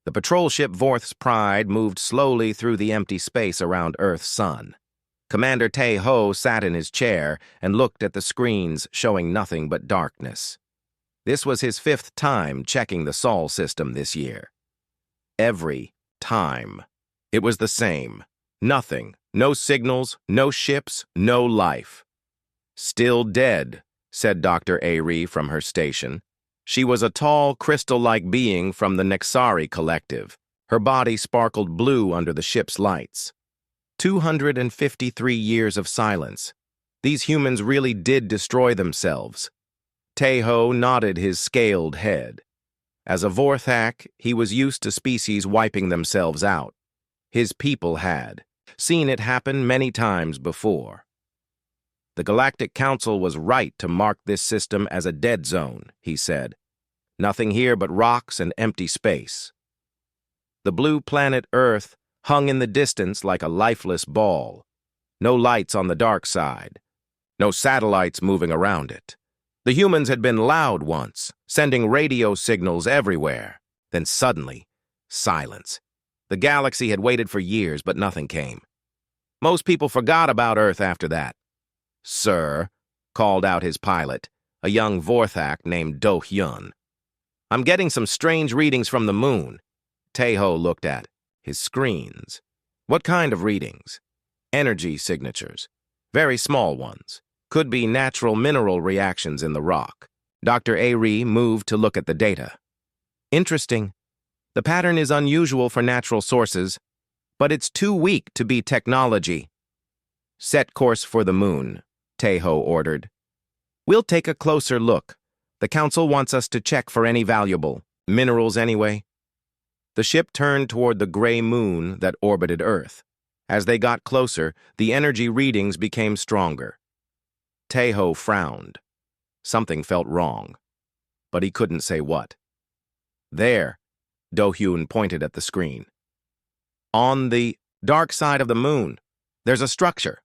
The patrol ship Vorth's Pride moved slowly through the empty space around Earth's sun. Commander Tae-ho sat in his chair and looked at the screens showing nothing but darkness. This was his 5th time checking the Sol system this year. Every time. It was the same. Nothing. No signals, no ships, no life. "Still dead," said Dr. Ari from her station. She was a tall, crystal-like being from the Nexari Collective. Her body sparkled blue under the ship's lights. 253 years of silence. These humans really did destroy themselves. Tae-ho nodded his scaled head. As a Vorthak, he was used to species wiping themselves out. His people had seen it happen many times before. "The Galactic Council was right to mark this system as a dead zone," he said. "Nothing here but rocks and empty space." The blue planet Earth hung in the distance like a lifeless ball. No lights on the dark side. No satellites moving around it. The humans had been loud once, sending radio signals everywhere. Then suddenly, silence. The galaxy had waited for years, but nothing came. Most people forgot about Earth after that. "Sir," called out his pilot, a young Vorthak named Do-hyun. "I'm getting some strange readings from the moon." Tae-ho looked at his screens. "What kind of readings?" "Energy signatures. Very small ones. Could be natural mineral reactions in the rock." Dr. Ari moved to look at the data. "Interesting. The pattern is unusual for natural sources, but it's too weak to be technology." "Set course for the moon," Tae-ho ordered. "We'll take a closer look. The Council wants us to check for any valuable minerals anyway." The ship turned toward the gray moon that orbited Earth. As they got closer, the energy readings became stronger. Tae-ho frowned. Something felt wrong, but he couldn't say what. "There," Do-hyun pointed at the screen. "On the dark side of the moon, there's a structure."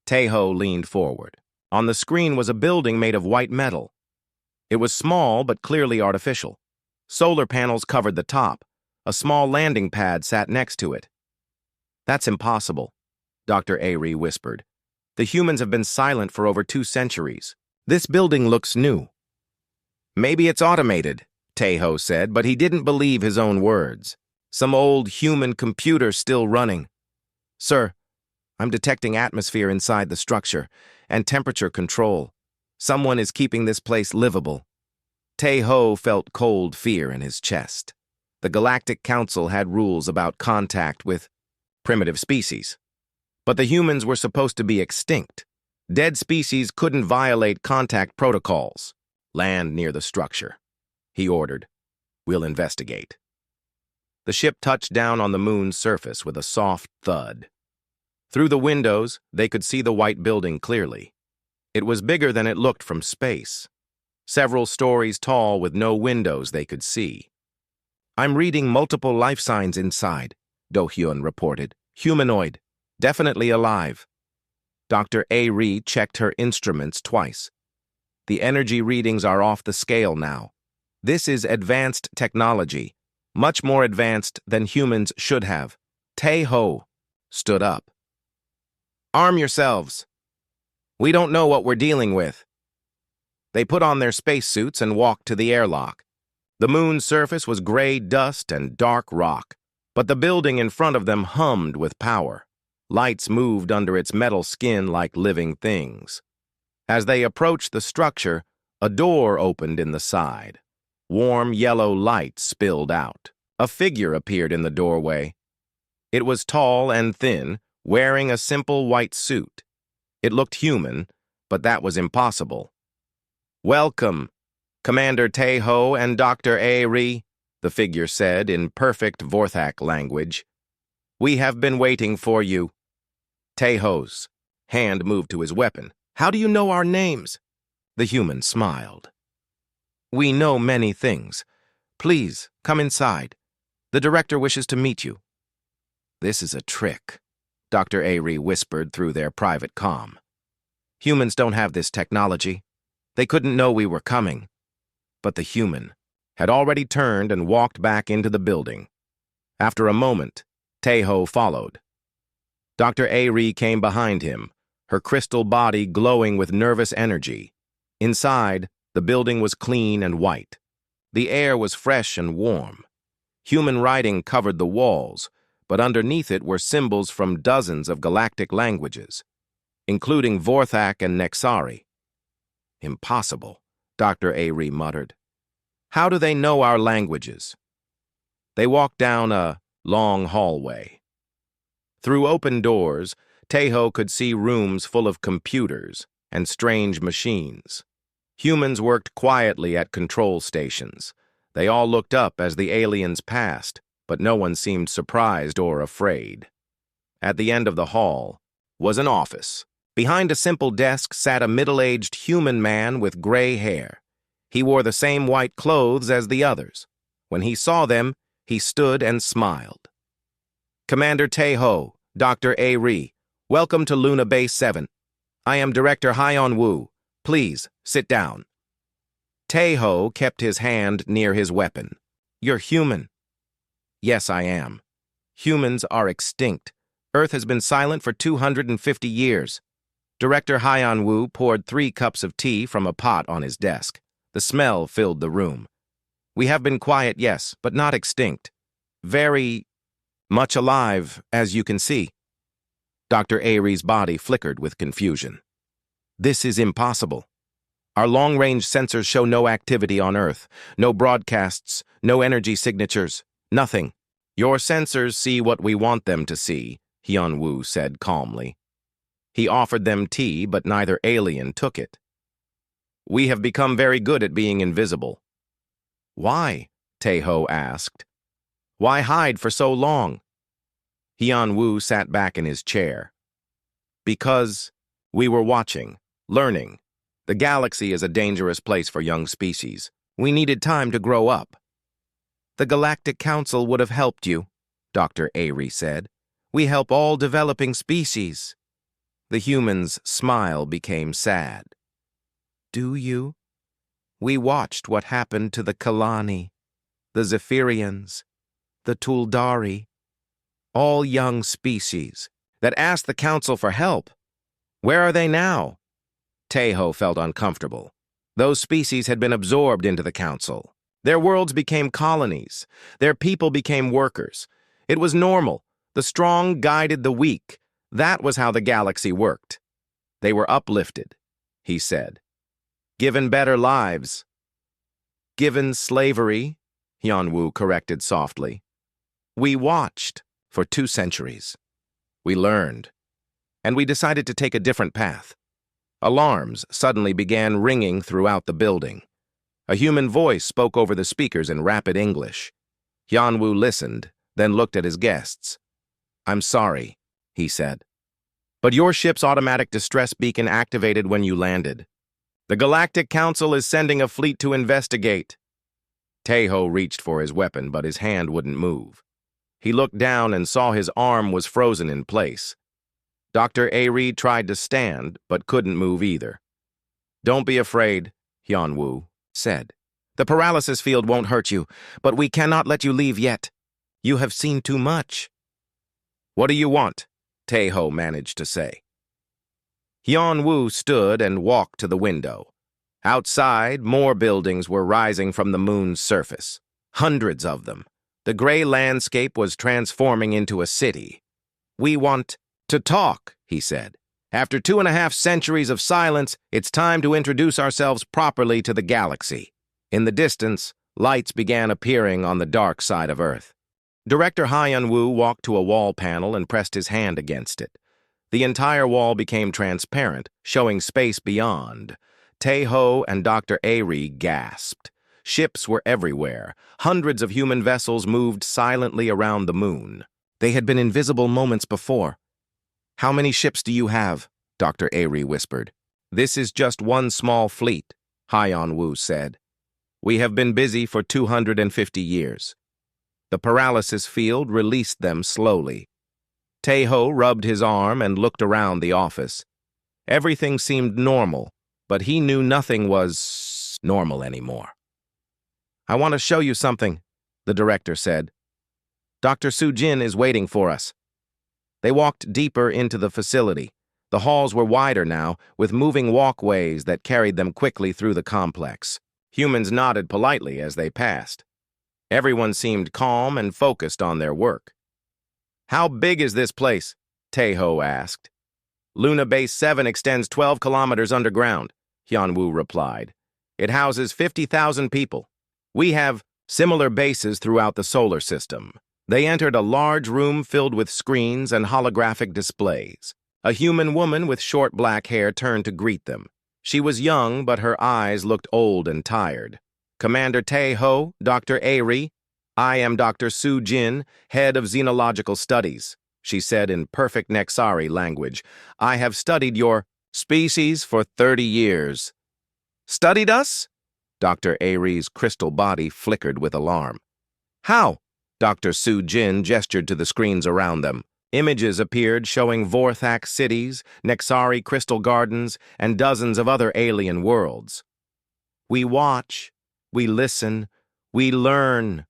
Tae-ho leaned forward. On the screen was a building made of white metal. It was small but clearly artificial. Solar panels covered the top. A small landing pad sat next to it. "That's impossible," Dr. Ari whispered. "The humans have been silent for over 2 centuries. This building looks new." "Maybe it's automated," Tae-ho said, but he didn't believe his own words. "Some old human computer still running." "Sir, I'm detecting atmosphere inside the structure and temperature control. Someone is keeping this place livable." Tae-ho felt cold fear in his chest. The Galactic Council had rules about contact with primitive species. But the humans were supposed to be extinct. Dead species couldn't violate contact protocols. "Land near the structure," he ordered. "We'll investigate." The ship touched down on the moon's surface with a soft thud. Through the windows, they could see the white building clearly. It was bigger than it looked from space. Several stories tall with no windows they could see. "I'm reading multiple life signs inside," Do-hyun reported. "Humanoid. Definitely alive." Dr. Ari checked her instruments twice. "The energy readings are off the scale now. This is advanced technology, much more advanced than humans should have." Tae-ho stood up. "Arm yourselves. We don't know what we're dealing with." They put on their spacesuits and walked to the airlock. The moon's surface was gray dust and dark rock, but the building in front of them hummed with power. Lights moved under its metal skin like living things. As they approached the structure, a door opened in the side. Warm yellow light spilled out. A figure appeared in the doorway. It was tall and thin, wearing a simple white suit. It looked human, but that was impossible. "Welcome, Commander Tae-ho and Dr. Ari," the figure said in perfect Vorthak language. "We have been waiting for you." Tae-ho's hand moved to his weapon. "How do you know our names?" The human smiled. "We know many things. Please, come inside. The director wishes to meet you." "This is a trick," Dr. Ari whispered through their private comm. "Humans don't have this technology. They couldn't know we were coming." But the human had already turned and walked back into the building. After a moment, Tae-ho followed. Dr. Ari came behind him, her crystal body glowing with nervous energy. Inside, the building was clean and white. The air was fresh and warm. Human writing covered the walls, but underneath it were symbols from dozens of galactic languages, including Vorthak and Nexari. Impossible, Dr. Ari muttered. How do they know our languages? They walked down a long hallway. Through open doors, Tae-ho could see rooms full of computers and strange machines. Humans worked quietly at control stations. They all looked up as the aliens passed, but no one seemed surprised or afraid. At the end of the hall was an office. Behind a simple desk sat a middle-aged human man with gray hair. He wore the same white clothes as the others. When he saw them, he stood and smiled. Commander Tae-ho, Dr. Ari, welcome to Luna Base 7. I am Director Hyun-woo. Please, sit down. Tae-ho kept his hand near his weapon. You're human. Yes, I am. Humans are extinct. Earth has been silent for 250 years. Director Hyun-woo poured 3 cups of tea from a pot on his desk. The smell filled the room. We have been quiet, yes, but not extinct. Very much alive, as you can see. Dr. Ari's body flickered with confusion. This is impossible. Our long-range sensors show no activity on Earth, no broadcasts, no energy signatures, nothing. Your sensors see what we want them to see, Hyun-woo said calmly. He offered them tea, but neither alien took it. We have become very good at being invisible. Why? Tae-ho asked. Why hide for so long? Hyun-woo sat back in his chair. Because we were watching, learning. The galaxy is a dangerous place for young species. We needed time to grow up. The Galactic Council would have helped you, Dr. Ari said. We help all developing species. The human's smile became sad. Do you? We watched what happened to the Kalani, the Zephyrians, the Tuldari, all young species that asked the Council for help. Where are they now? Tae-ho felt uncomfortable. Those species had been absorbed into the Council. Their worlds became colonies. Their people became workers. It was normal. The strong guided the weak. That was how the galaxy worked. They were uplifted, he said. Given better lives. Given slavery, Hyun-woo corrected softly. We watched for 2 centuries. We learned. And we decided to take a different path. Alarms suddenly began ringing throughout the building. A human voice spoke over the speakers in rapid English. Hyun-woo listened, then looked at his guests. I'm sorry, he said. But your ship's automatic distress beacon activated when you landed. The Galactic Council is sending a fleet to investigate. Tae-ho reached for his weapon, but his hand wouldn't move. He looked down and saw his arm was frozen in place. Dr. Ari tried to stand, but couldn't move either. Don't be afraid, Hyun-woo said. The paralysis field won't hurt you, but we cannot let you leave yet. You have seen too much. What do you want? Tae-ho managed to say. Hyun-woo stood and walked to the window. Outside, more buildings were rising from the moon's surface. Hundreds of them. The gray landscape was transforming into a city. We want to talk, he said. After 2.5 centuries of silence, it's time to introduce ourselves properly to the galaxy. In the distance, lights began appearing on the dark side of Earth. Director Hyun-woo walked to a wall panel and pressed his hand against it. The entire wall became transparent, showing space beyond. Tae-ho and Dr. Ari gasped. Ships were everywhere. Hundreds of human vessels moved silently around the moon. They had been invisible moments before. How many ships do you have? Dr. Ari whispered. This is just one small fleet, Hyun-woo said. We have been busy for 250 years. The paralysis field released them slowly. Tae-ho rubbed his arm and looked around the office. Everything seemed normal, but he knew nothing was normal anymore. I want to show you something, the director said. Dr. Sujin is waiting for us." They walked deeper into the facility. The halls were wider now, with moving walkways that carried them quickly through the complex. Humans nodded politely as they passed. Everyone seemed calm and focused on their work. "How big is this place?" Taeho asked. "Luna Base 7 extends 12 kilometers underground," Hyunwoo replied. "It houses 50,000 people. We have similar bases throughout the solar system." They entered a large room filled with screens and holographic displays. A human woman with short black hair turned to greet them. She was young, but her eyes looked old and tired. "Commander Taeho, Dr. Ari, I am Dr. Su Jin, head of Xenological Studies," she said in perfect Nexari language. "I have studied your species for 30 years. "Studied us?" Dr. Ari's crystal body flickered with alarm. "How?" Dr. Su Jin gestured to the screens around them. Images appeared showing Vorthak cities, Nexari crystal gardens, and dozens of other alien worlds. "We watch, we listen, we learn."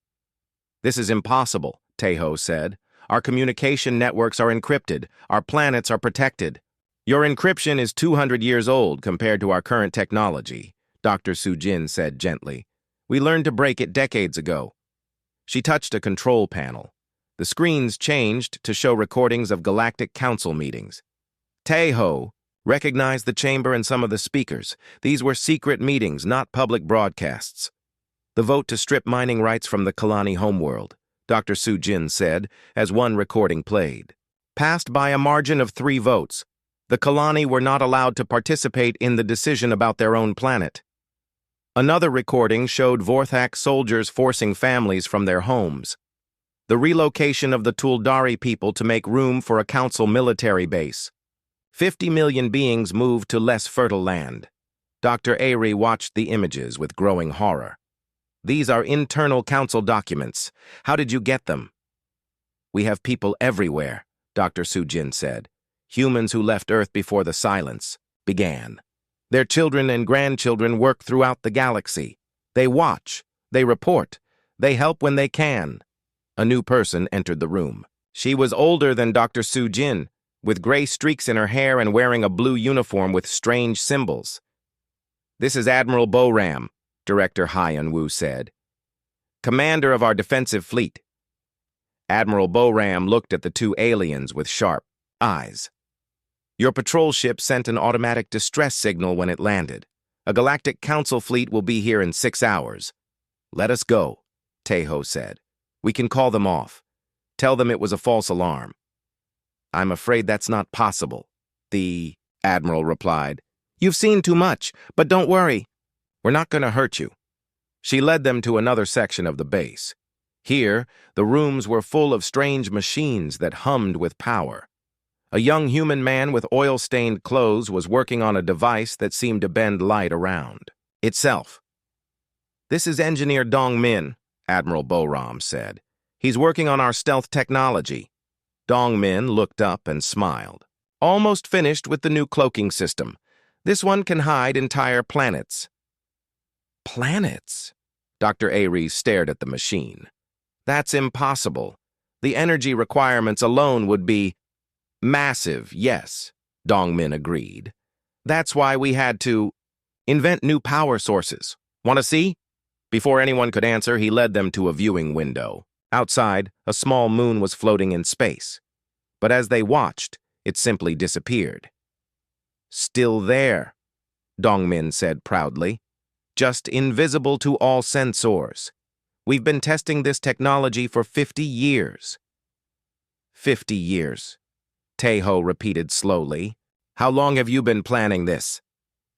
"This is impossible," Taeho said. "Our communication networks are encrypted. Our planets are protected." "Your encryption is 200 years old compared to our current technology," Dr. Sujin said gently. "We learned to break it decades ago." She touched a control panel. The screens changed to show recordings of Galactic Council meetings. Taeho recognized the chamber and some of the speakers. These were secret meetings, not public broadcasts. "The vote to strip mining rights from the Kalani homeworld," Dr. Sujin said, as one recording played. "Passed by a margin of 3 votes. The Kalani were not allowed to participate in the decision about their own planet." Another recording showed Vorthak soldiers forcing families from their homes. The relocation of the Tuldari people to make room for a council military base. 50 million beings moved to less fertile land. Dr. Ari watched the images with growing horror. "These are internal council documents. How did you get them?" "We have people everywhere," Dr. Sujin said. "Humans who left Earth before the silence began. Their children and grandchildren work throughout the galaxy. They watch, they report, they help when they can." A new person entered the room. She was older than Dr. Sujin, with gray streaks in her hair and wearing a blue uniform with strange symbols. "This is Admiral Boram," Director Hyun-woo said. "Commander of our defensive fleet." Admiral Boram looked at the 2 aliens with sharp eyes. "Your patrol ship sent an automatic distress signal when it landed. A Galactic Council fleet will be here in 6 hours. "Let us go," Taeho said. "We can call them off. Tell them it was a false alarm." "I'm afraid that's not possible," the Admiral replied. "You've seen too much, but don't worry. We're not going to hurt you." She led them to another section of the base. Here, the rooms were full of strange machines that hummed with power. A young human man with oil-stained clothes was working on a device that seemed to bend light around itself. "This is Engineer Dong Min," Admiral Boram said. "He's working on our stealth technology." Dong Min looked up and smiled. "Almost finished with the new cloaking system. This one can hide entire planets." "Planets?" Dr. Ari stared at the machine. "That's impossible. The energy requirements alone would be—" "Massive, yes," Dong Min agreed. "That's why we had to invent new power sources. Want to see?" Before anyone could answer, he led them to a viewing window. Outside, a small moon was floating in space. But as they watched, it simply disappeared. "Still there," Dong Min said proudly. "Just invisible to all sensors. We've been testing this technology for 50 years. 50 years. Taeho repeated slowly. "How long have you been planning this?"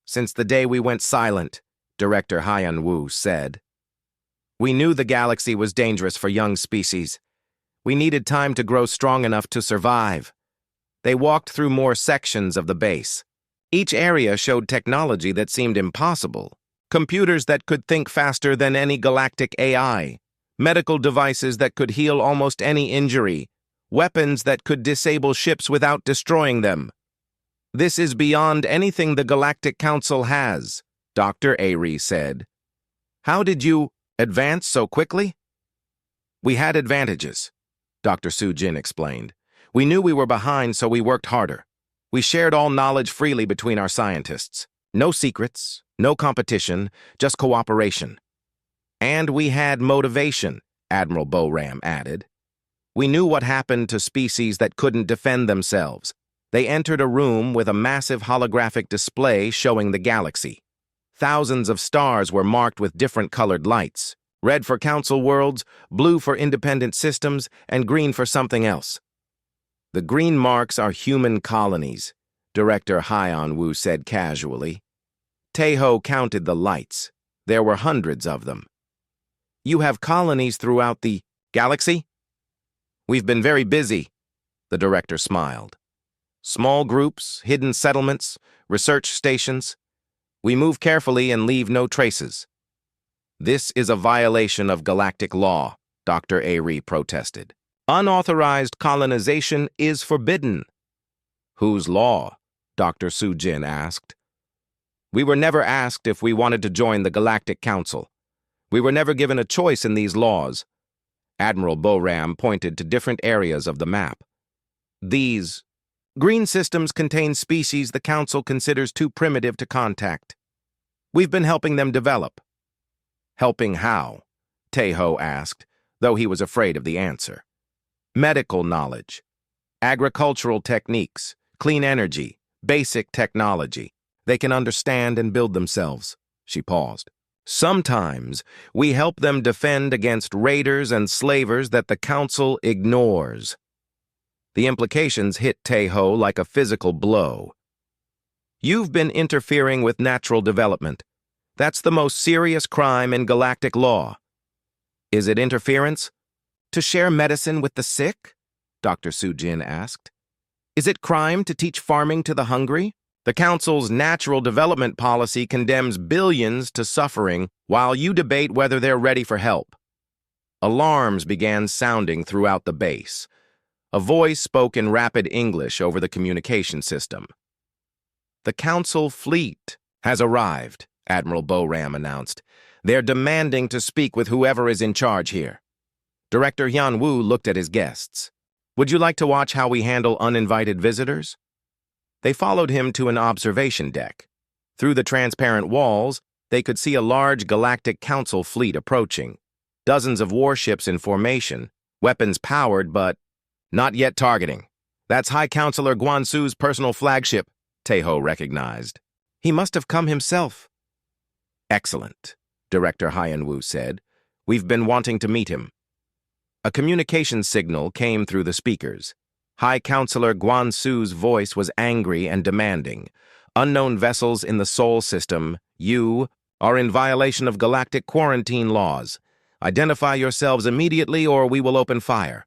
"Since the day we went silent," Director Hyun-woo said. "We knew the galaxy was dangerous for young species. We needed time to grow strong enough to survive." They walked through more sections of the base. Each area showed technology that seemed impossible. Computers that could think faster than any galactic AI. Medical devices that could heal almost any injury. Weapons that could disable ships without destroying them. "This is beyond anything the Galactic Council has," Dr. Ari said. "How did you advance so quickly?" "We had advantages. Dr. Su-jin explained. We knew we were behind, so we worked harder. We shared all knowledge freely between our scientists. No secrets, no competition, just cooperation. And we had motivation, Admiral Boram added. We knew what happened to species that couldn't defend themselves. They entered a room with a massive holographic display showing the galaxy. Thousands of stars were marked with different colored lights. Red for council worlds, blue for independent systems, and green for something else. The green marks are human colonies, Director Hyeon-woo said casually. Taeho counted the lights. There were hundreds of them. You have colonies throughout the galaxy? We've been very busy, the director smiled. Small groups, hidden settlements, research stations. We move carefully and leave no traces. This is a violation of galactic law, Dr. Ari protested. Unauthorized colonization is forbidden. Whose law? Dr. Su-jin asked. We were never asked if we wanted to join the Galactic Council. We were never given a choice in these laws. Admiral Boram pointed to different areas of the map. These green systems contain species the Council considers too primitive to contact. We've been helping them develop. Helping how? Taeho asked, though he was afraid of the answer. Medical knowledge, agricultural techniques, clean energy, basic technology. They can understand and build themselves. She paused. Sometimes we help them defend against raiders and slavers that the Council ignores. The implications hit Taeho like a physical blow. You've been interfering with natural development. That's the most serious crime in galactic law. Is it interference? To share medicine with the sick? Dr. Su-jin asked. Is it crime to teach farming to the hungry? The Council's natural development policy condemns billions to suffering while you debate whether they're ready for help. Alarms began sounding throughout the base. A voice spoke in rapid English over the communication system. The Council fleet has arrived, Admiral Boram announced. They're demanding to speak with whoever is in charge here. Director Hyun-woo looked at his guests. Would you like to watch how we handle uninvited visitors? They followed him to an observation deck. Through the transparent walls, they could see a large Galactic Council fleet approaching. Dozens of warships in formation, weapons powered but not yet targeting. That's High Counselor Guansu's personal flagship, Taeho recognized. He must have come himself. Excellent, Director Hyun-woo said. We've been wanting to meet him. A communication signal came through the speakers. High Counselor Guansu's voice was angry and demanding. Unknown vessels in the Sol system, you, are in violation of galactic quarantine laws. Identify yourselves immediately or we will open fire.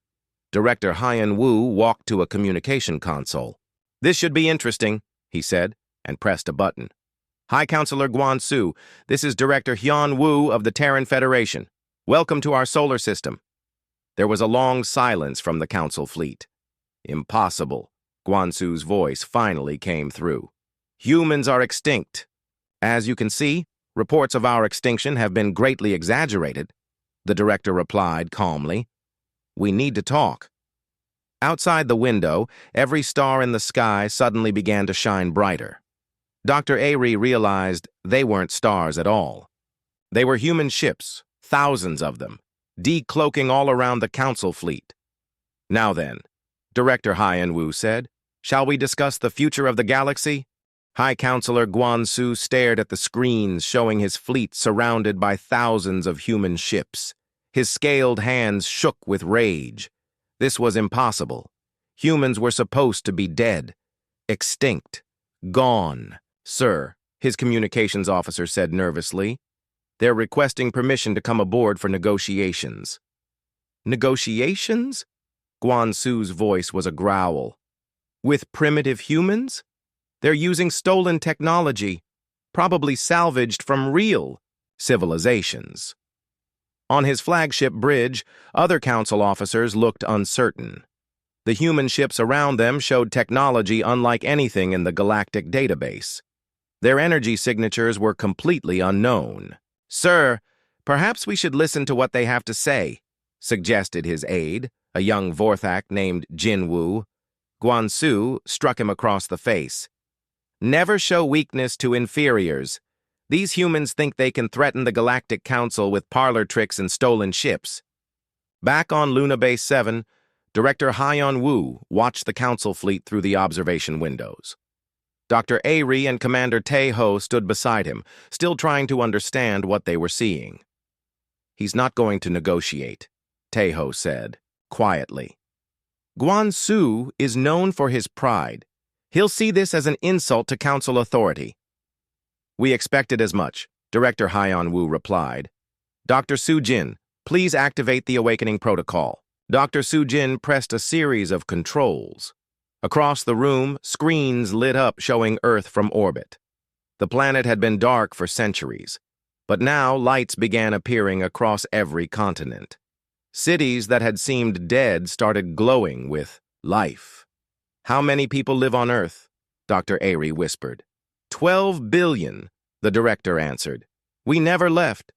Director Hyun-woo walked to a communication console. This should be interesting, he said, and pressed a button. High Counselor Guansu, this is Director Hyun-woo of the Terran Federation. Welcome to our solar system. There was a long silence from the Council fleet. Impossible. Guansu's voice finally came through. Humans are extinct. As you can see, reports of our extinction have been greatly exaggerated, the director replied calmly. We need to talk. Outside the window, every star in the sky suddenly began to shine brighter. Dr. Ari realized they weren't stars at all. They were human ships, thousands of them, decloaking all around the Council fleet. Now then, Director Hyun-woo said, shall we discuss the future of the galaxy? High Counselor Guansu stared at the screens showing his fleet surrounded by thousands of human ships. His scaled hands shook with rage. This was impossible. Humans were supposed to be dead, extinct, gone. Sir, his communications officer said nervously. They're requesting permission to come aboard for negotiations. Negotiations? Guansu's voice was a growl. With primitive humans? They're using stolen technology, probably salvaged from real civilizations. On his flagship bridge, other council officers looked uncertain. The human ships around them showed technology unlike anything in the galactic database. Their energy signatures were completely unknown. Sir, perhaps we should listen to what they have to say, suggested his aide, a young Vorthak named Jinwoo. Guansu struck him across the face. Never show weakness to inferiors. These humans think they can threaten the Galactic Council with parlor tricks and stolen ships. Back on Luna Base 7, Director Hyeon Woo watched the Council fleet through the observation windows. Dr. Ari and Commander Tae-ho stood beside him, still trying to understand what they were seeing. "He's not going to negotiate," Tae-ho said, quietly. "Guan-su is known for his pride. He'll see this as an insult to Council authority." "We expected as much," Director Hyeon-woo replied. "Dr. Soo-jin, please activate the awakening protocol." Dr. Soo-jin pressed a series of controls. Across the room, screens lit up showing Earth from orbit. The planet had been dark for centuries, but now lights began appearing across every continent. Cities that had seemed dead started glowing with life. "How many people live on Earth?" Dr. Ari whispered. 12 billion, the director answered. "We never left.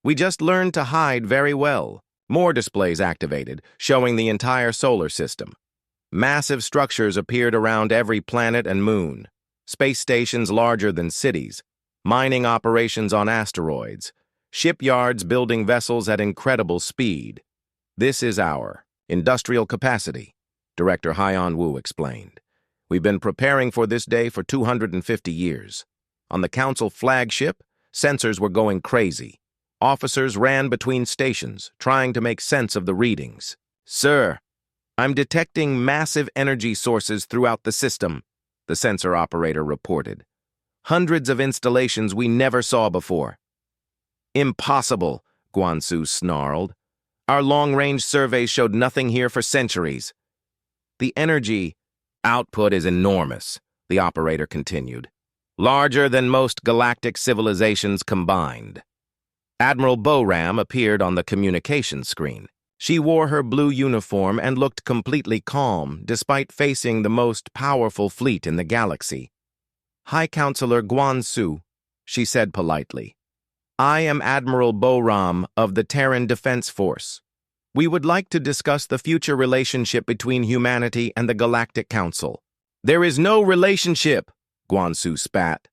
We just learned to hide very well." More displays activated, showing the entire solar system. Massive structures appeared around every planet and moon. Space stations larger than cities. Mining operations on asteroids. Shipyards building vessels at incredible speed. "This is our industrial capacity," Director Hyeon-woo explained. "We've been preparing for this day for 250 years. On the Council flagship, sensors were going crazy. Officers ran between stations, trying to make sense of the readings. "Sir, I'm detecting massive energy sources throughout the system," the sensor operator reported. "Hundreds of installations we never saw before." "Impossible," Guansu snarled. "Our long-range surveys showed nothing here for centuries." "The energy output is enormous," the operator continued. "Larger than most galactic civilizations combined." Admiral Boram appeared on the communication screen. She wore her blue uniform and looked completely calm, despite facing the most powerful fleet in the galaxy. "High Counselor Guansu," she said politely. "I am Admiral Boram of the Terran Defense Force. We would like to discuss the future relationship between humanity and the Galactic Council." "There is no relationship," Guansu spat.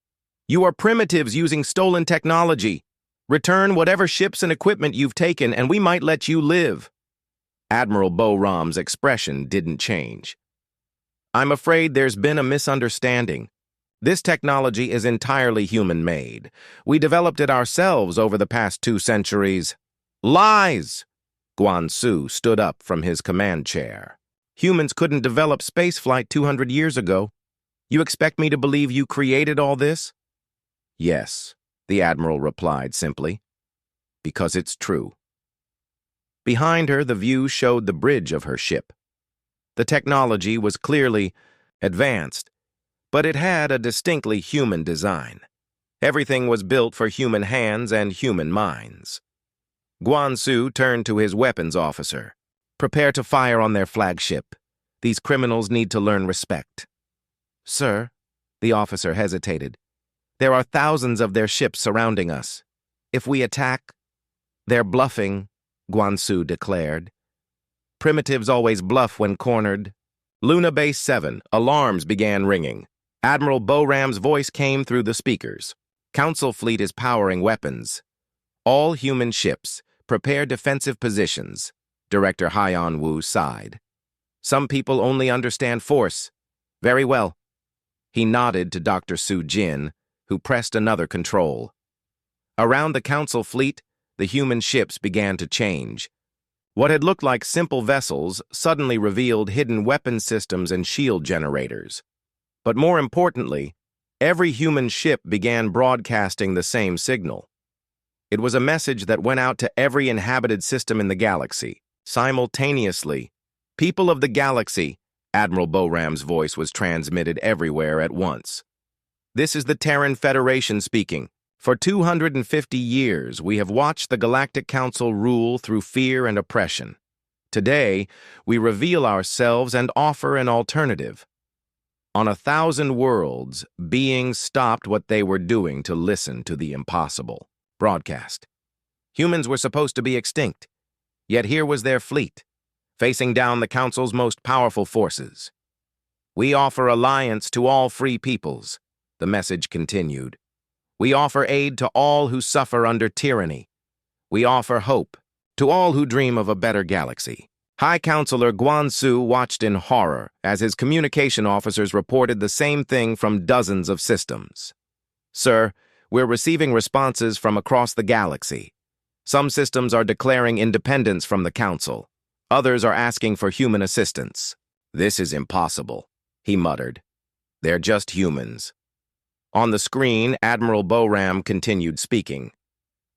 "You are primitives using stolen technology. Return whatever ships and equipment you've taken, and we might let you live." Admiral Boram's expression didn't change. "I'm afraid there's been a misunderstanding. This technology is entirely human-made. We developed it ourselves over the past 2 centuries." "Lies!" Guansu stood up from his command chair. "Humans couldn't develop spaceflight 200 years ago. You expect me to believe you created all this?" "Yes," the Admiral replied simply. "Because it's true." Behind her, the view showed the bridge of her ship. The technology was clearly advanced, but it had a distinctly human design. Everything was built for human hands and human minds. Guansu turned to his weapons officer. "Prepare to fire on their flagship. These criminals need to learn respect." "Sir," the officer hesitated. "There are thousands of their ships surrounding us. If we attack—" "They're bluffing," Guansu declared. "Primitives always bluff when cornered." Luna Base 7, alarms began ringing. Admiral Boram's voice came through the speakers. "Council fleet is powering weapons. All human ships, prepare defensive positions." Director Hyeon-woo sighed. "Some people only understand force." "Very well." He nodded to Dr. Soo-jin, who pressed another control. Around the Council fleet, the human ships began to change. What had looked like simple vessels suddenly revealed hidden weapon systems and shield generators. But more importantly, every human ship began broadcasting the same signal. It was a message that went out to every inhabited system in the galaxy, simultaneously. "People of the galaxy," Admiral Boram's voice was transmitted everywhere at once. "This is the Terran Federation speaking. For 250 years, we have watched the Galactic Council rule through fear and oppression. Today, we reveal ourselves and offer an alternative. On 1,000 worlds, beings stopped what they were doing to listen to the impossible." Broadcast. Humans were supposed to be extinct, yet here was their fleet. facing down the Council's most powerful forces. We offer alliance to all free peoples, the message continued. We offer aid to all who suffer under tyranny. We offer hope to all who dream of a better galaxy. High Counselor Guan-Su watched in horror as his communication officers reported the same thing from dozens of systems. Sir, we're receiving responses from across the galaxy. Some systems are declaring independence from the Council. Others are asking for human assistance. This is impossible, he muttered. They're just humans. On the screen, Admiral Boram continued speaking.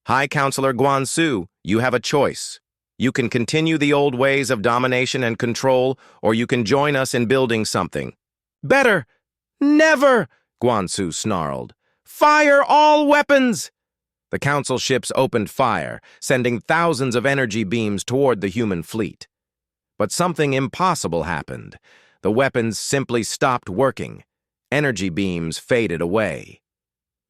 High Counselor Guan-Su, you have a choice. You can continue the old ways of domination and control, or you can join us in building something. Better! Never! Guan-Su snarled. Fire all weapons! The Council ships opened fire, sending thousands of energy beams toward the human fleet. But something impossible happened. The weapons simply stopped working. Energy beams faded away.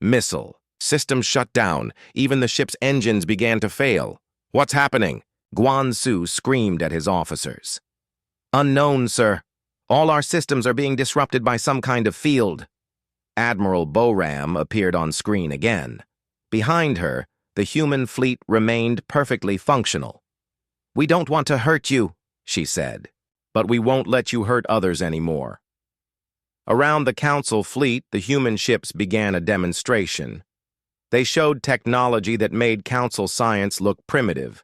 Missile. Systems shut down. Even the ship's engines began to fail. What's happening? Guan-Su screamed at his officers. Unknown, sir. All our systems are being disrupted by some kind of field. Admiral Boram appeared on screen again. Behind her, the human fleet remained perfectly functional. We don't want to hurt you, she said, but we won't let you hurt others anymore. Around the Council fleet, the human ships began a demonstration. They showed technology that made Council science look primitive.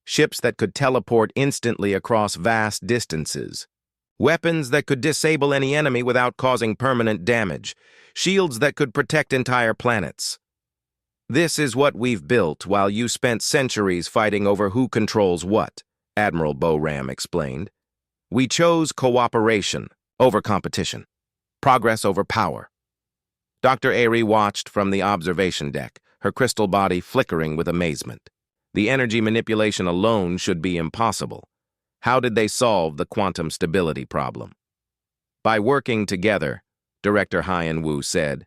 Ships that could teleport instantly across vast distances. Weapons that could disable any enemy without causing permanent damage. Shields that could protect entire planets. This is what we've built while you spent centuries fighting over who controls what, Admiral Boram explained. We chose cooperation over competition. Progress over power. Dr. Airy watched from the observation deck, her crystal body flickering with amazement. The energy manipulation alone should be impossible. How did they solve the quantum stability problem? By working together, Director Hyan Wu said.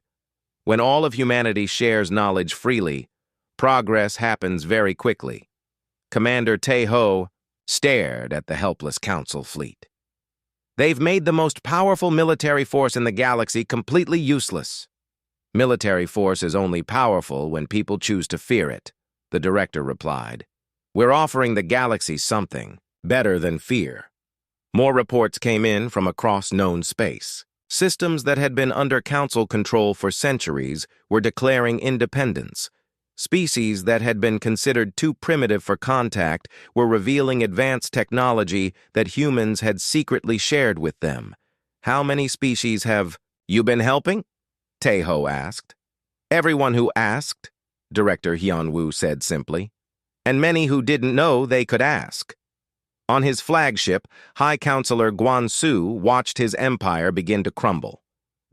When all of humanity shares knowledge freely, progress happens very quickly. Commander Tae-ho stared at the helpless Council fleet. They've made the most powerful military force in the galaxy completely useless. Military force is only powerful when people choose to fear it, the director replied. We're offering the galaxy something better than fear. More reports came in from across known space. Systems that had been under Council control for centuries were declaring independence. Species that had been considered too primitive for contact were revealing advanced technology that humans had secretly shared with them. How many species have you been helping? Tae-ho asked. Everyone who asked, Director Hyun-woo said simply, and many who didn't know they could ask. On his flagship, High Counselor Guan-Su watched his empire begin to crumble.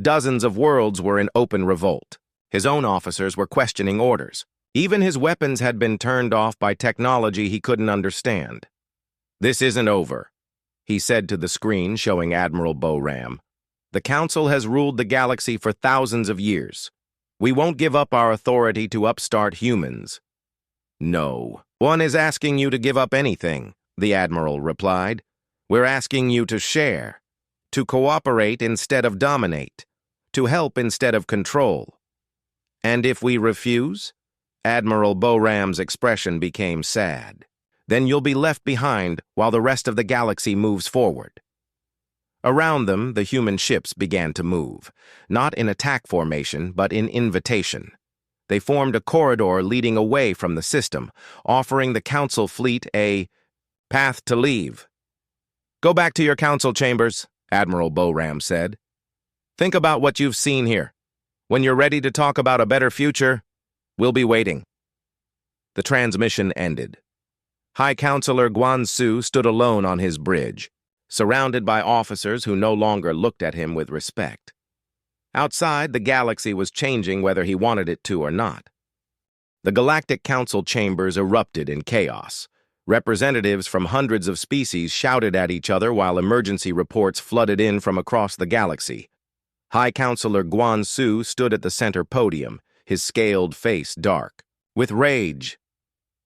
Dozens of worlds were in open revolt. His own officers were questioning orders. Even his weapons had been turned off by technology he couldn't understand. This isn't over, he said to the screen showing Admiral Boram. The Council has ruled the galaxy for thousands of years. We won't give up our authority to upstart humans. No one is asking you to give up anything, the Admiral replied. We're asking you to share, to cooperate instead of dominate, to help instead of control. And if we refuse? Admiral Boram's expression became sad. Then you'll be left behind while the rest of the galaxy moves forward. Around them, the human ships began to move, not in attack formation, but in invitation. They formed a corridor leading away from the system, offering the Council fleet a path to leave. Go back to your Council chambers, Admiral Boram said. Think about what you've seen here. When you're ready to talk about a better future, we'll be waiting. The transmission ended. High Counselor Guan-Su stood alone on his bridge, surrounded by officers who no longer looked at him with respect. Outside, the galaxy was changing whether he wanted it to or not. The Galactic Council chambers erupted in chaos. Representatives from hundreds of species shouted at each other while emergency reports flooded in from across the galaxy. High Counselor Guan-Su stood at the center podium, his scaled face dark with rage.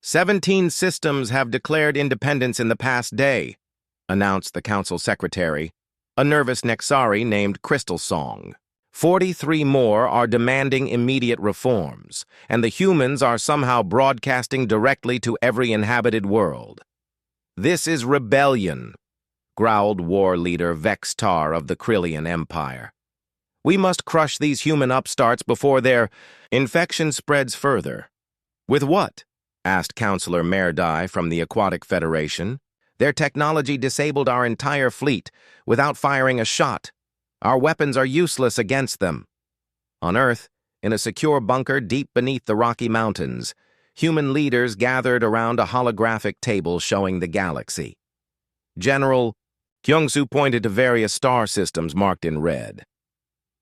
17 systems have declared independence in the past day, announced the council secretary, a nervous Nexari named Crystal Song. 43 more are demanding immediate reforms, and the humans are somehow broadcasting directly to every inhabited world. This is rebellion, growled war leader Vextar of the Krillian Empire. We must crush these human upstarts before their infection spreads further. With what? Asked Councillor Merdai from the Aquatic Federation. Their technology disabled our entire fleet without firing a shot. Our weapons are useless against them. On Earth, in a secure bunker deep beneath the Rocky Mountains, human leaders gathered around a holographic table showing the galaxy. General Kyungsu pointed to various star systems marked in red.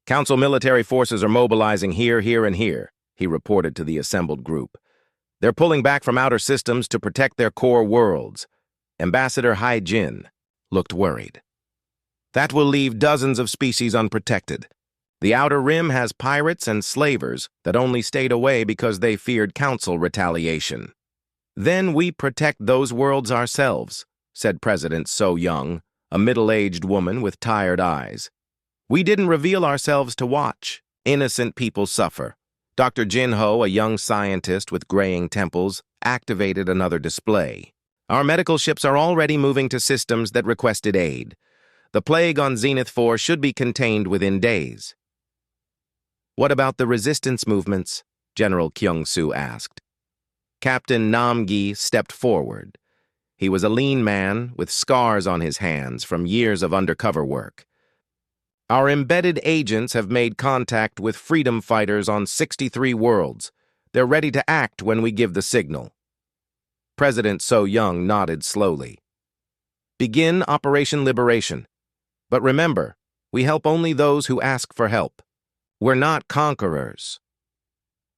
Council military forces are mobilizing here, and here, he reported to the assembled group. They're pulling back from outer systems to protect their core worlds. Ambassador Hai Jin looked worried. That will leave dozens of species unprotected. The Outer Rim has pirates and slavers that only stayed away because they feared council retaliation. Then we protect those worlds ourselves, said President So Young, a middle-aged woman with tired eyes. We didn't reveal ourselves to watch. Innocent people suffer. Dr. Jin Ho, a young scientist with graying temples, activated another display. Our medical ships are already moving to systems that requested aid. The plague on Zenith 4 should be contained within days. What about the resistance movements? General Kyung-soo asked. Captain Nam-gi stepped forward. He was a lean man with scars on his hands from years of undercover work. Our embedded agents have made contact with freedom fighters on 63 worlds. They're ready to act when we give the signal. President So Young nodded slowly. Begin Operation Liberation. But remember, we help only those who ask for help. We're not conquerors.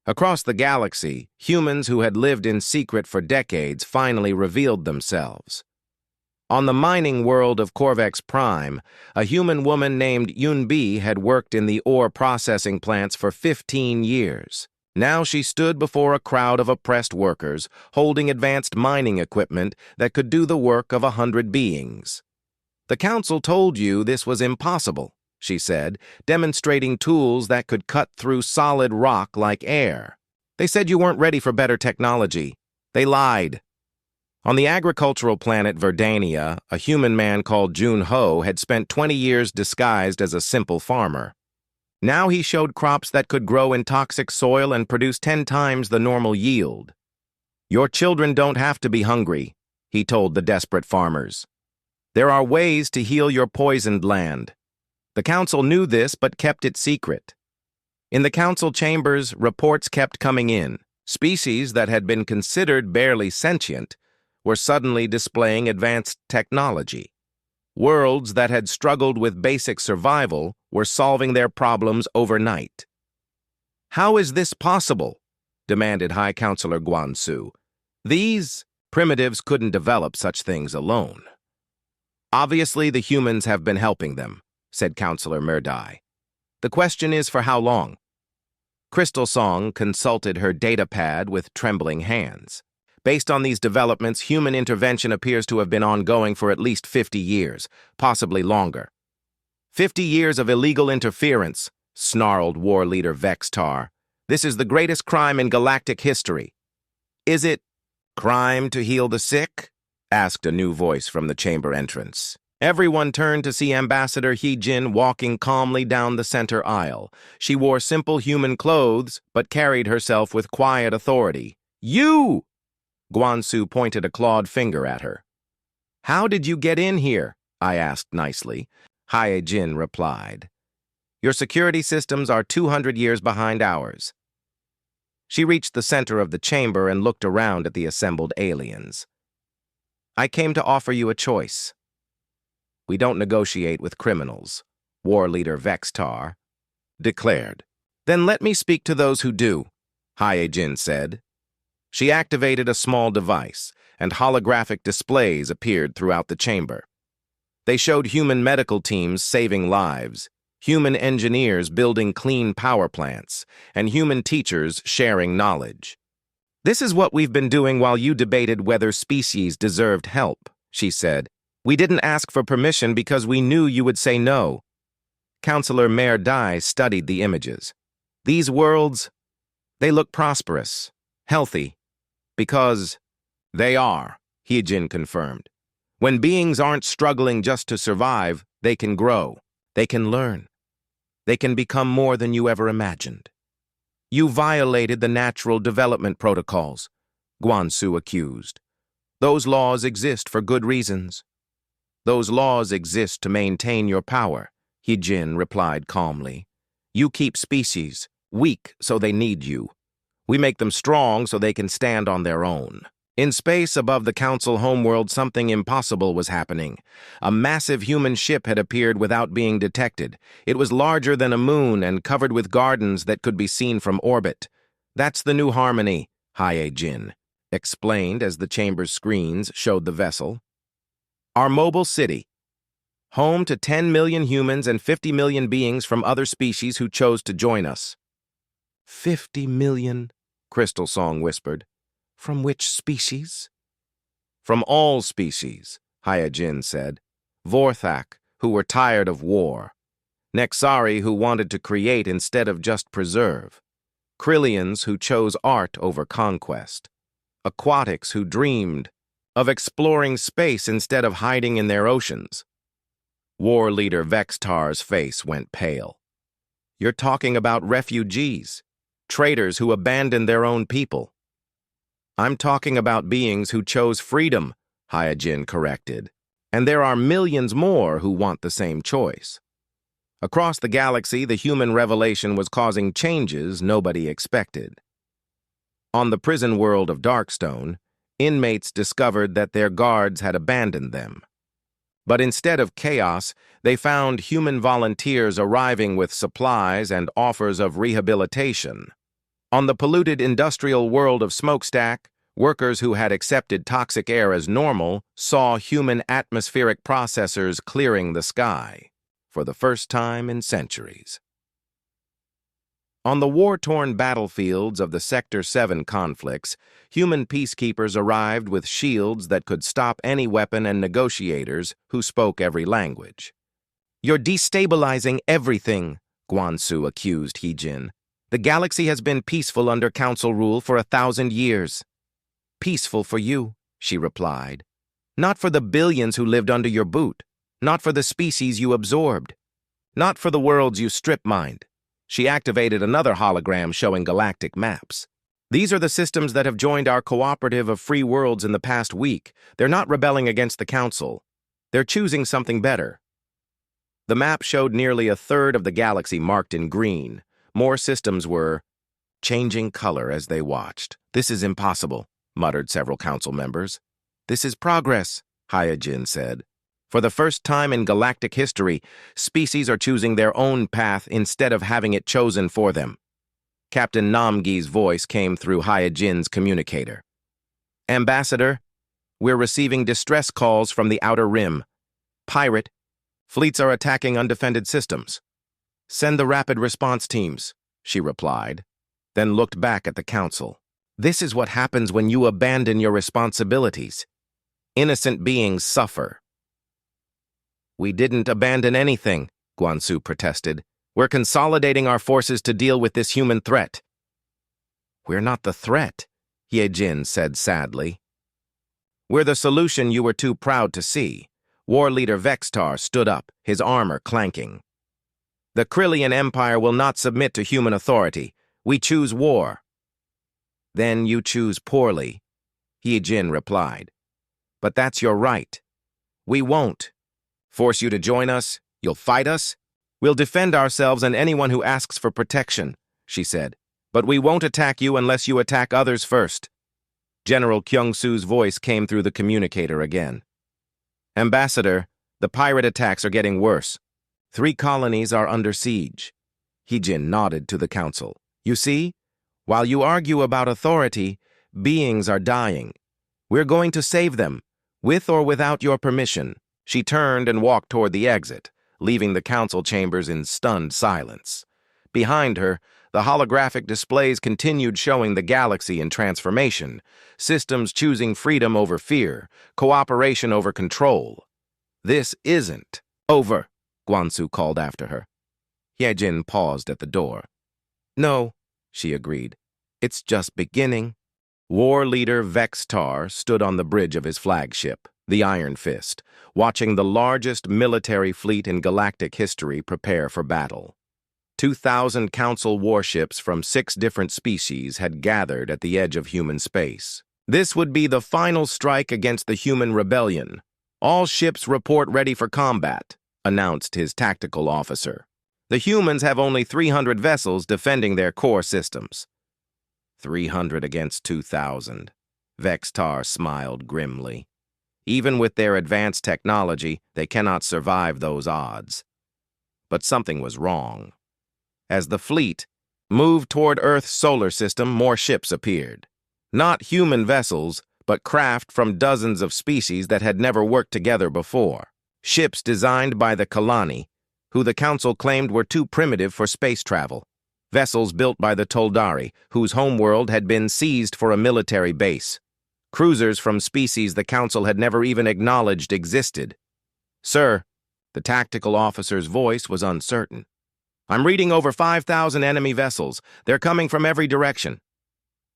Across the galaxy, humans who had lived in secret for decades finally revealed themselves. On the mining world of Corvex Prime, a human woman named Yunbi had worked in the ore processing plants for 15 years. Now she stood before a crowd of oppressed workers, holding advanced mining equipment that could do the work of 100 beings. The council told you this was impossible, she said, demonstrating tools that could cut through solid rock like air. They said you weren't ready for better technology. They lied. On the agricultural planet Verdania, a human man called Jun Ho had spent 20 years disguised as a simple farmer. Now he showed crops that could grow in toxic soil and produce 10 times the normal yield. Your children don't have to be hungry, he told the desperate farmers. There are ways to heal your poisoned land. The council knew this but kept it secret. In the council chambers, reports kept coming in. Species that had been considered barely sentient were suddenly displaying advanced technology. Worlds that had struggled with basic survival were solving their problems overnight. How is this possible? Demanded High Counselor Guan-su. These primitives couldn't develop such things alone. Obviously, the humans have been helping them, said Counselor Merdai. The question is for how long? Crystal Song consulted her datapad with trembling hands. Based on these developments, human intervention appears to have been ongoing for at least 50 years, possibly longer. 50 years of illegal interference, snarled war leader Vextar. This is the greatest crime in galactic history. Is it crime to heal the sick? Asked a new voice from the chamber entrance. Everyone turned to see Ambassador He-jin walking calmly down the center aisle. She wore simple human clothes, but carried herself with quiet authority. You! Guan-su pointed a clawed finger at her. How did you get in here? I asked nicely. Hae-jin replied. Your security systems are 200 years behind ours. She reached the center of the chamber and looked around at the assembled aliens. I came to offer you a choice. We don't negotiate with criminals, war leader Vextar declared. Then let me speak to those who do, Hae-jin said. She activated a small device, and holographic displays appeared throughout the chamber. They showed human medical teams saving lives, human engineers building clean power plants, and human teachers sharing knowledge. This is what we've been doing while you debated whether species deserved help, she said. We didn't ask for permission because we knew you would say no. Counselor Mayor Dai studied the images. These worlds, they look prosperous, healthy, because they are, Heejin confirmed. When beings aren't struggling just to survive, they can grow, they can learn, they can become more than you ever imagined. You violated the natural development protocols, Guansu accused. Those laws exist for good reasons. Those laws exist to maintain your power, Heejin replied calmly. You keep species weak so they need you. We make them strong so they can stand on their own. In space above the Council homeworld, something impossible was happening. A massive human ship had appeared without being detected. It was larger than a moon and covered with gardens that could be seen from orbit. That's the new harmony, Hae-jin explained as the chamber's screens showed the vessel. Our mobile city, home to 10 million humans and 50 million beings from other species who chose to join us. 50 million, Crystal Song whispered. From which species? From all species, Hae-jin said. Vorthak, who were tired of war. Nexari, who wanted to create instead of just preserve. Krillians, who chose art over conquest. Aquatics, who dreamed of exploring space instead of hiding in their oceans. War leader Vextar's face went pale. You're talking about refugees, traitors who abandoned their own people. I'm talking about beings who chose freedom, Hae-jin corrected. And there are millions more who want the same choice. Across the galaxy, the human revelation was causing changes nobody expected. On the prison world of Darkstone, inmates discovered that their guards had abandoned them. But instead of chaos, they found human volunteers arriving with supplies and offers of rehabilitation. On the polluted industrial world of Smokestack, workers who had accepted toxic air as normal saw human atmospheric processors clearing the sky for the first time in centuries. On the war-torn battlefields of the Sector 7 conflicts, human peacekeepers arrived with shields that could stop any weapon and negotiators who spoke every language. You're destabilizing everything, Guansu accused Heejin. The galaxy has been peaceful under council rule for 1,000 years. Peaceful for you, she replied. Not for the billions who lived under your boot. Not for the species you absorbed. Not for the worlds you strip-mined. She activated another hologram showing galactic maps. These are the systems that have joined our cooperative of free worlds in the past week. They're not rebelling against the council. They're choosing something better. The map showed nearly a third of the galaxy marked in green. More systems were changing color as they watched. This is impossible, muttered several council members. This is progress, Hae-jin said. For the first time in galactic history, species are choosing their own path instead of having it chosen for them. Captain Namgi's voice came through Hae-jin's communicator. Ambassador, we're receiving distress calls from the Outer Rim. Pirate, fleets are attacking undefended systems. Send the rapid response teams, she replied, then looked back at the council. This is what happens when you abandon your responsibilities. Innocent beings suffer. We didn't abandon anything, Guansu protested. We're consolidating our forces to deal with this human threat. We're not the threat, Hae-jin said sadly. We're the solution you were too proud to see. War leader Vextar stood up, his armor clanking. The Krillian Empire will not submit to human authority. We choose war. Then you choose poorly, Hae-jin replied. But that's your right. We won't. Force you to join us? You'll fight us? We'll defend ourselves and anyone who asks for protection, she said. But we won't attack you unless you attack others first. General Kyung-soo's voice came through the communicator again. Ambassador, the pirate attacks are getting worse. 3 colonies are under siege. Hae-jin nodded to the council. You see? While you argue about authority, beings are dying. We're going to save them, with or without your permission. She turned and walked toward the exit, leaving the council chambers in stunned silence. Behind her, the holographic displays continued showing the galaxy in transformation, systems choosing freedom over fear, cooperation over control. This isn't over, Guansu called after her. Yejin paused at the door. No, she agreed. It's just beginning. War leader Vextar stood on the bridge of his flagship, the Iron Fist, watching the largest military fleet in galactic history prepare for battle. 2,000 council warships from 6 different species had gathered at the edge of human space. This would be the final strike against the human rebellion. All ships report ready for combat, announced his tactical officer. The humans have only 300 vessels defending their core systems. 300 against 2,000. Vextar smiled grimly. Even with their advanced technology, they cannot survive those odds. But something was wrong. As the fleet moved toward Earth's solar system, more ships appeared. Not human vessels, but craft from dozens of species that had never worked together before. Ships designed by the Kalani, who the Council claimed were too primitive for space travel. Vessels built by the Toldari, whose homeworld had been seized for a military base. Cruisers from species the Council had never even acknowledged existed. Sir, the tactical officer's voice was uncertain. I'm reading over 5,000 enemy vessels. They're coming from every direction.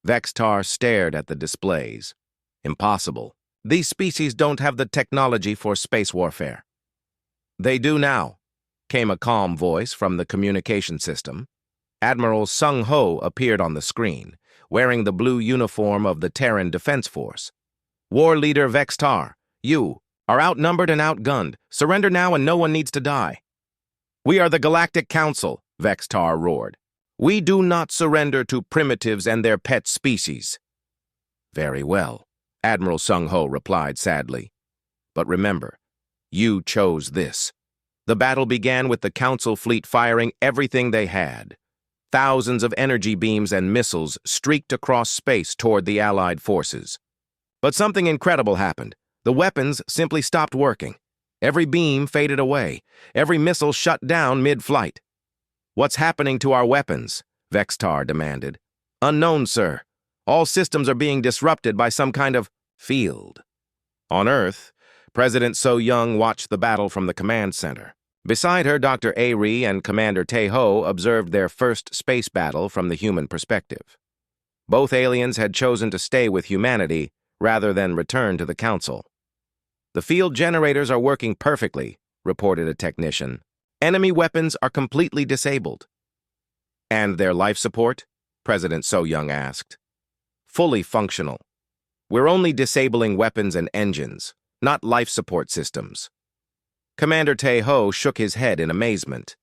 Vextar stared at the displays. Impossible. These species don't have the technology for space warfare. They do now, came a calm voice from the communication system. Admiral Sung Ho appeared on the screen, wearing the blue uniform of the Terran Defense Force. War Leader Vextar, you are outnumbered and outgunned. Surrender now and no one needs to die. We are the Galactic Council, Vextar roared. We do not surrender to primitives and their pet species. Very well, Admiral Sung Ho replied sadly. But remember, you chose this. The battle began with the Council fleet firing everything they had. Thousands of energy beams and missiles streaked across space toward the Allied forces. But something incredible happened. The weapons simply stopped working. Every beam faded away. Every missile shut down mid-flight. What's happening to our weapons? Vextar demanded. Unknown, sir. All systems are being disrupted by some kind of field. On Earth, President So Young watched the battle from the command center. Beside her, Dr. Ari and Commander Tae-ho observed their first space battle from the human perspective. Both aliens had chosen to stay with humanity rather than return to the Council. The field generators are working perfectly, reported a technician. Enemy weapons are completely disabled. And their life support? President So Young asked. Fully functional. We're only disabling weapons and engines, not life support systems. Commander Tae-ho shook his head in amazement.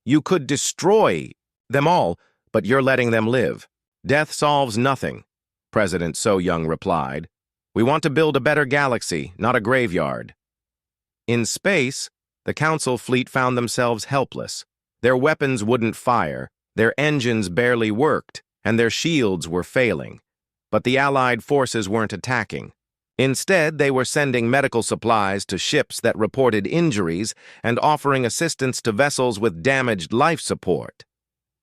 You could destroy them all, but you're letting them live. Death solves nothing, President So Young replied. We want to build a better galaxy, not a graveyard. In space, the Council fleet found themselves helpless. Their weapons wouldn't fire, their engines barely worked, and their shields were failing. But the Allied forces weren't attacking. Instead, they were sending medical supplies to ships that reported injuries and offering assistance to vessels with damaged life support.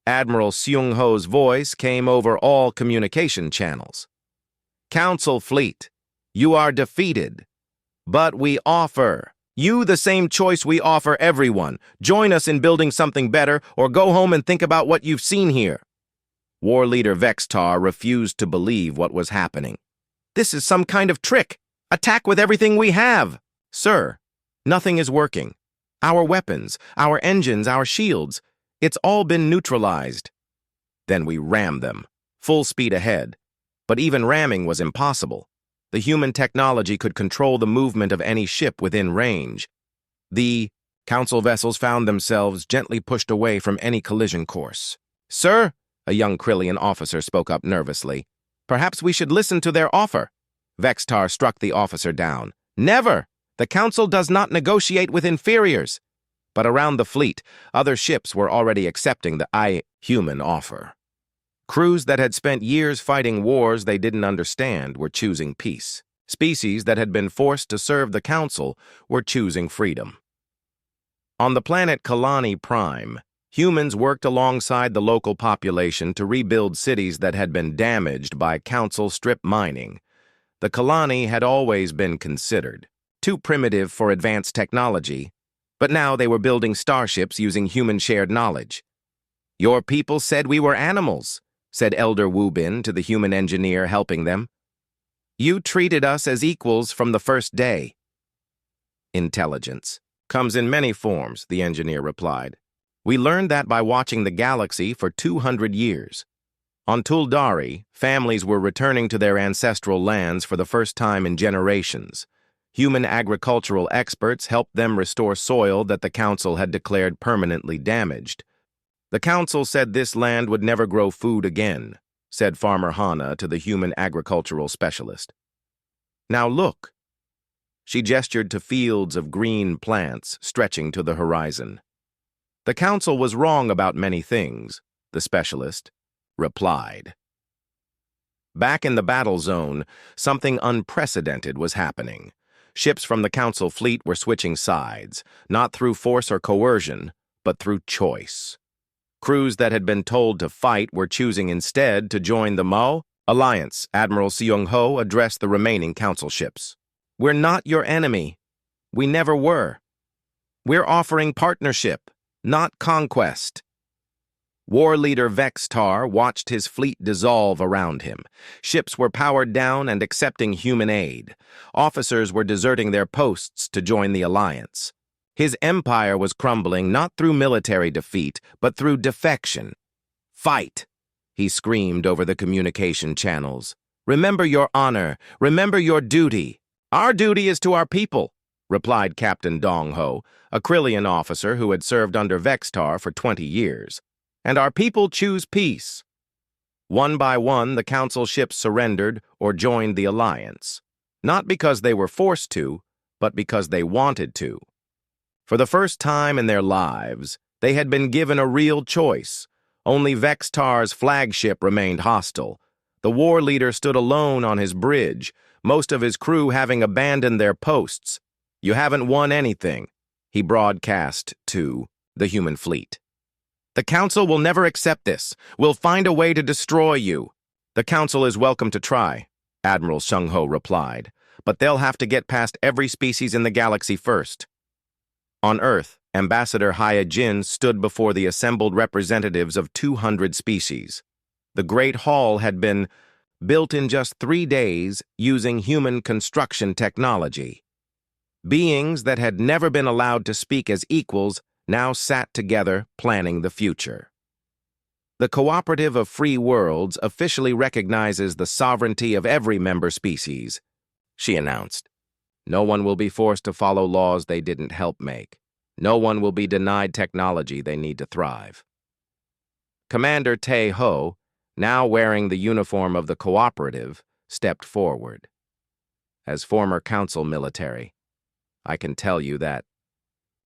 Admiral Seung Ho's voice came over all communication channels. Council fleet, you are defeated. But we offer you the same choice we offer everyone. Join us in building something better or go home and think about what you've seen here. War Leader Vextar refused to believe what was happening. This is some kind of trick. Attack with everything we have. Sir, nothing is working. Our weapons, our engines, our shields, it's all been neutralized. Then we rammed them, full speed ahead. But even ramming was impossible. The human technology could control the movement of any ship within range. The Council vessels found themselves gently pushed away from any collision course. Sir, a young Krillian officer spoke up nervously. Perhaps we should listen to their offer. Vextar struck the officer down. Never! The Council does not negotiate with inferiors. But around the fleet, other ships were already accepting the human offer. Crews that had spent years fighting wars they didn't understand were choosing peace. Species that had been forced to serve the Council were choosing freedom. On the planet Kalani Prime, humans worked alongside the local population to rebuild cities that had been damaged by Council strip mining. The Kalani had always been considered. too primitive for advanced technology, but now they were building starships using human-shared knowledge. "Your people said we were animals," said Elder Wu Bin to the human engineer helping them. "You treated us as equals from the first day." "Intelligence comes in many forms," the engineer replied. "We learned that by watching the galaxy for 200 years. On Tuldari, families were returning to their ancestral lands for the first time in generations. Human agricultural experts helped them restore soil that the Council had declared permanently damaged. The Council said this land would never grow food again," said Farmer Hana to the human agricultural specialist. "Now look." She gestured to fields of green plants stretching to the horizon. "The Council was wrong about many things," the specialist replied. Back in the battle zone, something unprecedented was happening. Ships from the Council fleet were switching sides, not through force or coercion, but through choice. Crews that had been told to fight were choosing instead to join the Mao Alliance. Admiral Seung-ho addressed the remaining Council ships. "We're not your enemy. We never were. We're offering partnership, not conquest." War leader Vextar watched his fleet dissolve around him. Ships were powered down and accepting human aid. Officers were deserting their posts to join the Alliance. His empire was crumbling not through military defeat, but through defection. "Fight!" he screamed over the communication channels. "Remember your honor. Remember your duty." "Our duty is to our people," replied Captain Dong-ho, a Krillian officer who had served under Vextar for 20 years. "And our people choose peace." One by one, the Council ships surrendered or joined the Alliance. Not because they were forced to, but because they wanted to. For the first time in their lives, they had been given a real choice. Only Vextar's flagship remained hostile. The war leader stood alone on his bridge, most of his crew having abandoned their posts. "You haven't won anything," he broadcast to the human fleet. "The Council will never accept this. We'll find a way to destroy you." "The Council is welcome to try," Admiral Seung-ho replied, "but they'll have to get past every species in the galaxy first." On Earth, Ambassador Haya Jin stood before the assembled representatives of 200 species. The Great Hall had been built in just 3 days using human construction technology. Beings that had never been allowed to speak as equals now sat together planning the future. The Cooperative of Free Worlds officially recognizes the sovereignty of every member species, she announced. No one will be forced to follow laws they didn't help make. No one will be denied technology they need to thrive. Commander Tae-ho, now wearing the uniform of the Cooperative, stepped forward. "As former Council military, I can tell you that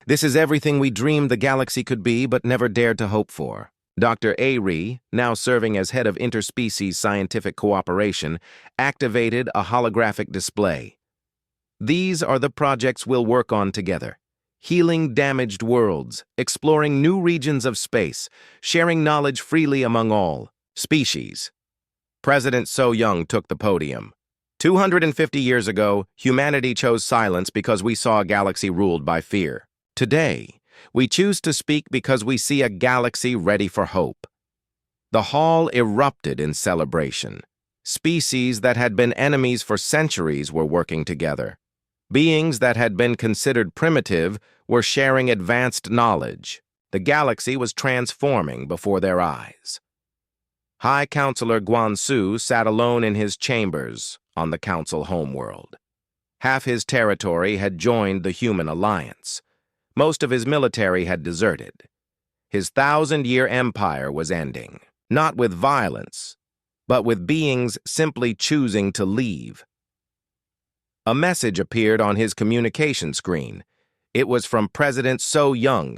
this is everything we dreamed the galaxy could be but never dared to hope for." Dr. Ari, now serving as head of interspecies scientific cooperation, activated a holographic display. "These are the projects we'll work on together. Healing damaged worlds, exploring new regions of space, sharing knowledge freely among all species." President So-young took the podium. 250 years ago, humanity chose silence because we saw a galaxy ruled by fear. Today, we choose to speak because we see a galaxy ready for hope. The hall erupted in celebration. Species that had been enemies for centuries were working together. Beings that had been considered primitive were sharing advanced knowledge. The galaxy was transforming before their eyes. High Counselor Guan-Su sat alone in his chambers on the Council homeworld. Half his territory had joined the Human Alliance. Most of his military had deserted. His 1,000-year empire was ending, not with violence, but with beings simply choosing to leave. A message appeared on his communication screen. It was from President So-young.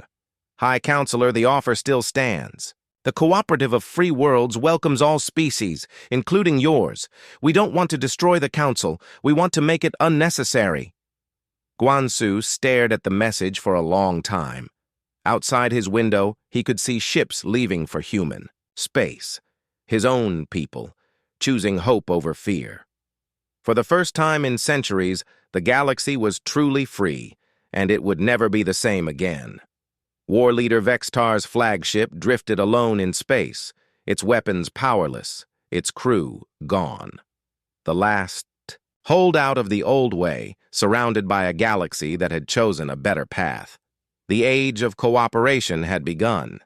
"High Counselor, the offer still stands. The Cooperative of Free Worlds welcomes all species, including yours. We don't want to destroy the Council. We want to make it unnecessary." Guan-Su stared at the message for a long time. Outside his window, he could see ships leaving for human space, his own people, choosing hope over fear. For the first time in centuries, the galaxy was truly free, and it would never be the same again. War leader Vextar's flagship drifted alone in space, its weapons powerless, its crew gone. The last holdout of the old way, surrounded by a galaxy that had chosen a better path. The age of cooperation had begun.